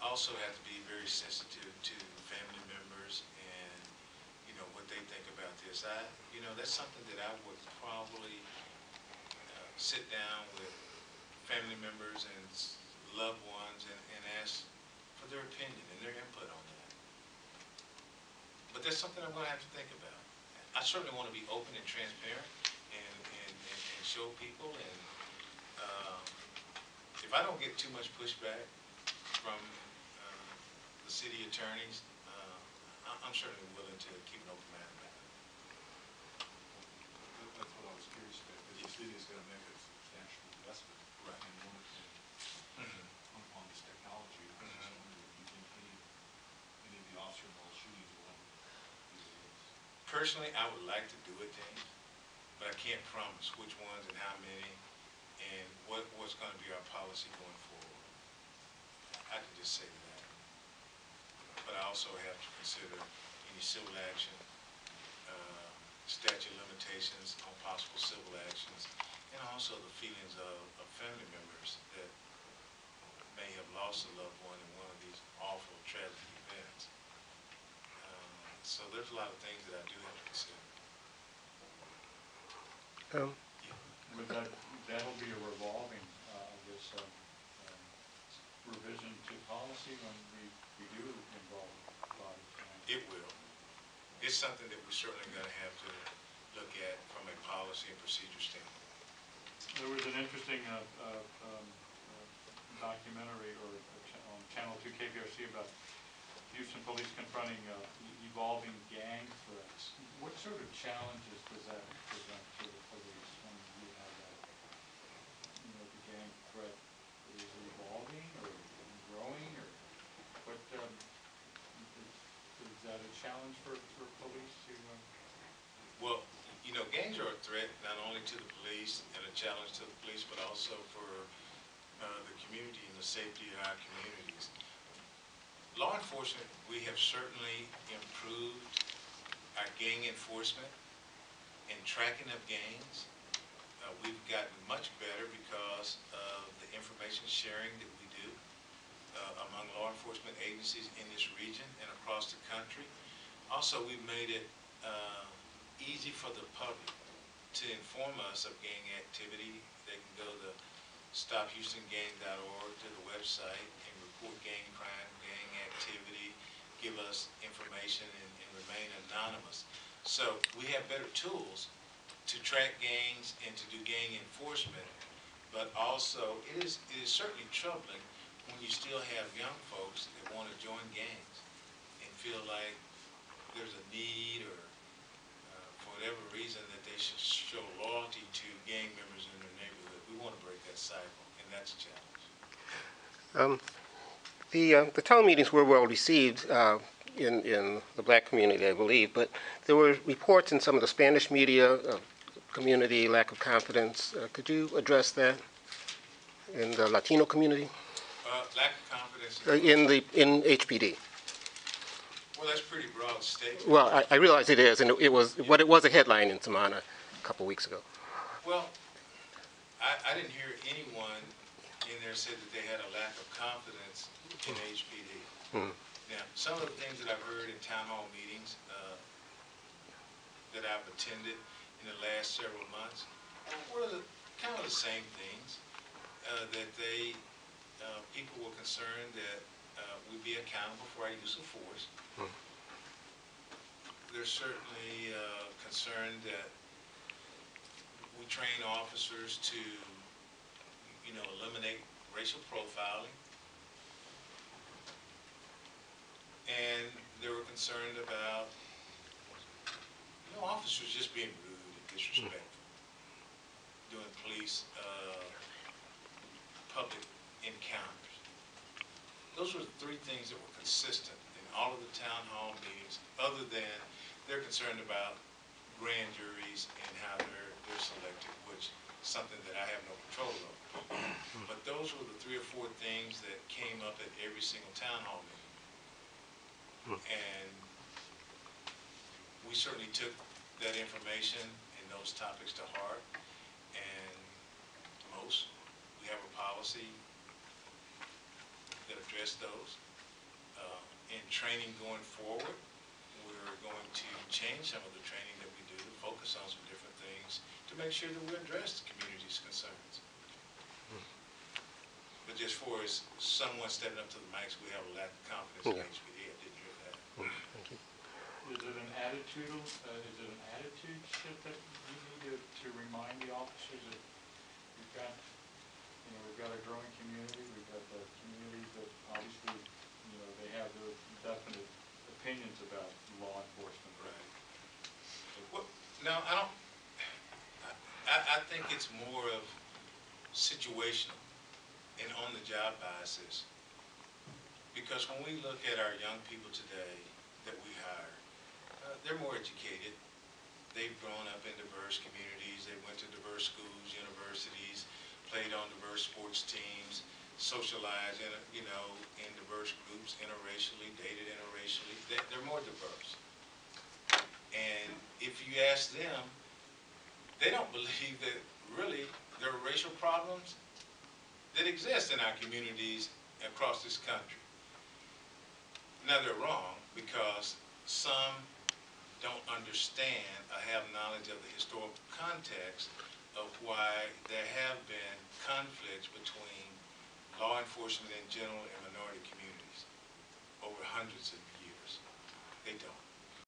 also have to be very sensitive to family members and, you know, what they think about this. You know, that's something that I would probably sit down with family members and loved ones and ask for their opinion and their input on that. But that's something I'm going to have to think about. I certainly want to be open and transparent and show people. And if I don't get too much pushback from the city attorneys, I'm certainly willing to keep an open mind about it. That's what I was curious about. The city is going to make a substantial investment, right, on this technology. I was just wondering if you think any of the officer-involved shootings will have these events. Personally, I would like to do it, James, but I can't promise which ones and how many and what's going to be our policy going forward. I can just say that. But I also have to consider any civil action, statute of limitations on possible civil actions, and also the feelings of family members that may have lost a loved one in one of these awful, tragic events. So there's a lot of things that I do have to consider. But that'll be a revolving, revision to policy when we do involve bodies. It will. It's something that we're certainly going to have to look at from a policy and procedure standpoint. There was an interesting documentary on Channel 2 KPRC about Houston police confronting evolving gang threats. What sort of challenges does that present to the police when you have that? You know, the gang threat is evolving or growing, or what? Is that a challenge for police to? Well, you know, gangs are a threat not only to the police and a challenge to the police, but also for the community and the safety of our communities. Law enforcement, we have certainly improved our gang enforcement and tracking of gangs. We've gotten much better because of the information sharing that we do among law enforcement agencies in this region and across the country. Also, we've made it easy for the public to inform us of gang activity. They can go to stophoustongang.org to the website and report gang crime, gang activity, give us information and remain anonymous. So we have better tools to track gangs and to do gang enforcement, but also it is certainly troubling when you still have young folks that want to join gangs and feel like there's a need or for whatever reason that they should show loyalty to gang members in their neighborhood. We want to break that cycle, and that's a challenge. The town meetings were well received in the black community, I believe, but there were reports in some of the Spanish media of community lack of confidence. Could you address that in the Latino community? Lack of confidence in HPD. Well, that's pretty broad statement. Well, I realize it is, and it was a headline in Samana a couple weeks ago. Well, I didn't hear anyone in there say that they had a lack of confidence in HPD. Now, some of the things that I've heard in town hall meetings that I've attended in the last several months were kind of the same things, that people were concerned that we'd be accountable for our use of force. They're certainly concerned that we train officers to, you know, eliminate racial profiling. And they were concerned about, you know, officers just being rude and disrespectful during police public encounters. Those were the three things that were consistent in all of the town hall meetings, other than they're concerned about grand juries and how they're selected, which is something that I have no control over. But those were the 3 or 4 things that came up at every single town hall meeting. And we certainly took that information and those topics to heart, and we have a policy that addressed those. In training going forward, we're going to change some of the training that we do to focus on some different things to make sure that we address the community's concerns. But just for as someone stepping up to the mics, we have a lack of confidence in HPD. I didn't hear that. Thank you. Is it an attitude shift that you need to remind the officers that we've got, we've got a growing community, we've got the communities that obviously, they have their definite opinions about law enforcement. Right. Well, no, I think it's more of situational and on-the-job biases. Because when we look at our young people today that we hire, they're more educated. They've grown up in diverse communities. They went to diverse schools, universities, played on diverse sports teams, socialized in, in diverse groups, interracially, dated interracially. They're more diverse. And if you ask them, they don't believe that really there are racial problems that exist in our communities across this country. Now they're wrong because some don't understand or have knowledge of the historical context of why there have been conflicts between law enforcement in general and minority communities over hundreds of years. They don't.